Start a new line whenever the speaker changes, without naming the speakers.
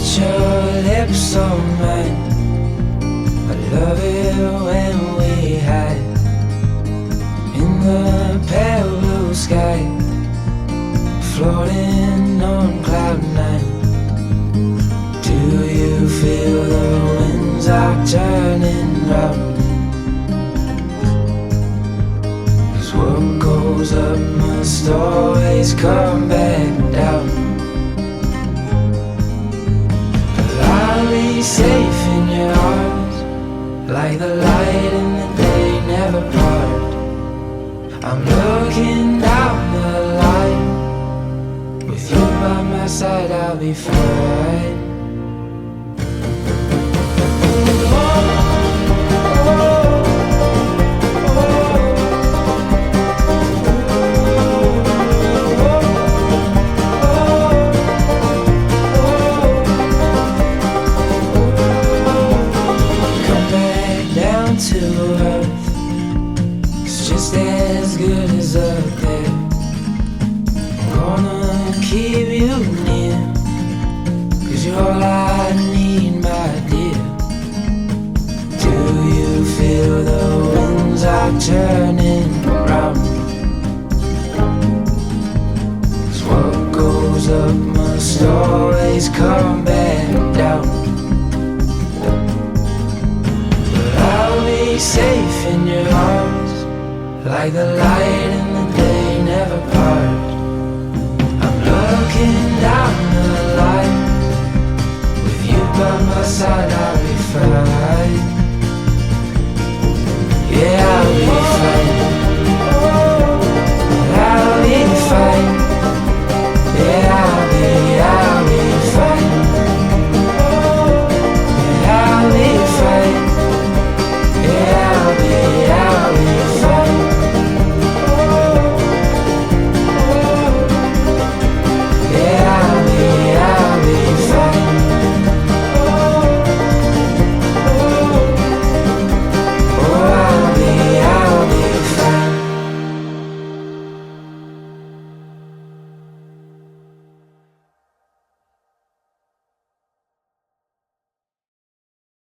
put your lips on mine. I love it when we hide in the pale blue sky, floating on cloud nine. Do you feel the winds are turning round? 'Cause what goes up must always come back down. But I'll be safe in your arms, like the light in the day never part. I'm looking down the line, with you by my side I'll be fine. To earth, it's just as good as up there. I'm gonna keep you near, 'cause you're all I need, my dear. Do you feel the winds are turning round? 'Cause what goes up must always come back down. Safe in your arms, like the light in the day never part. I'm looking down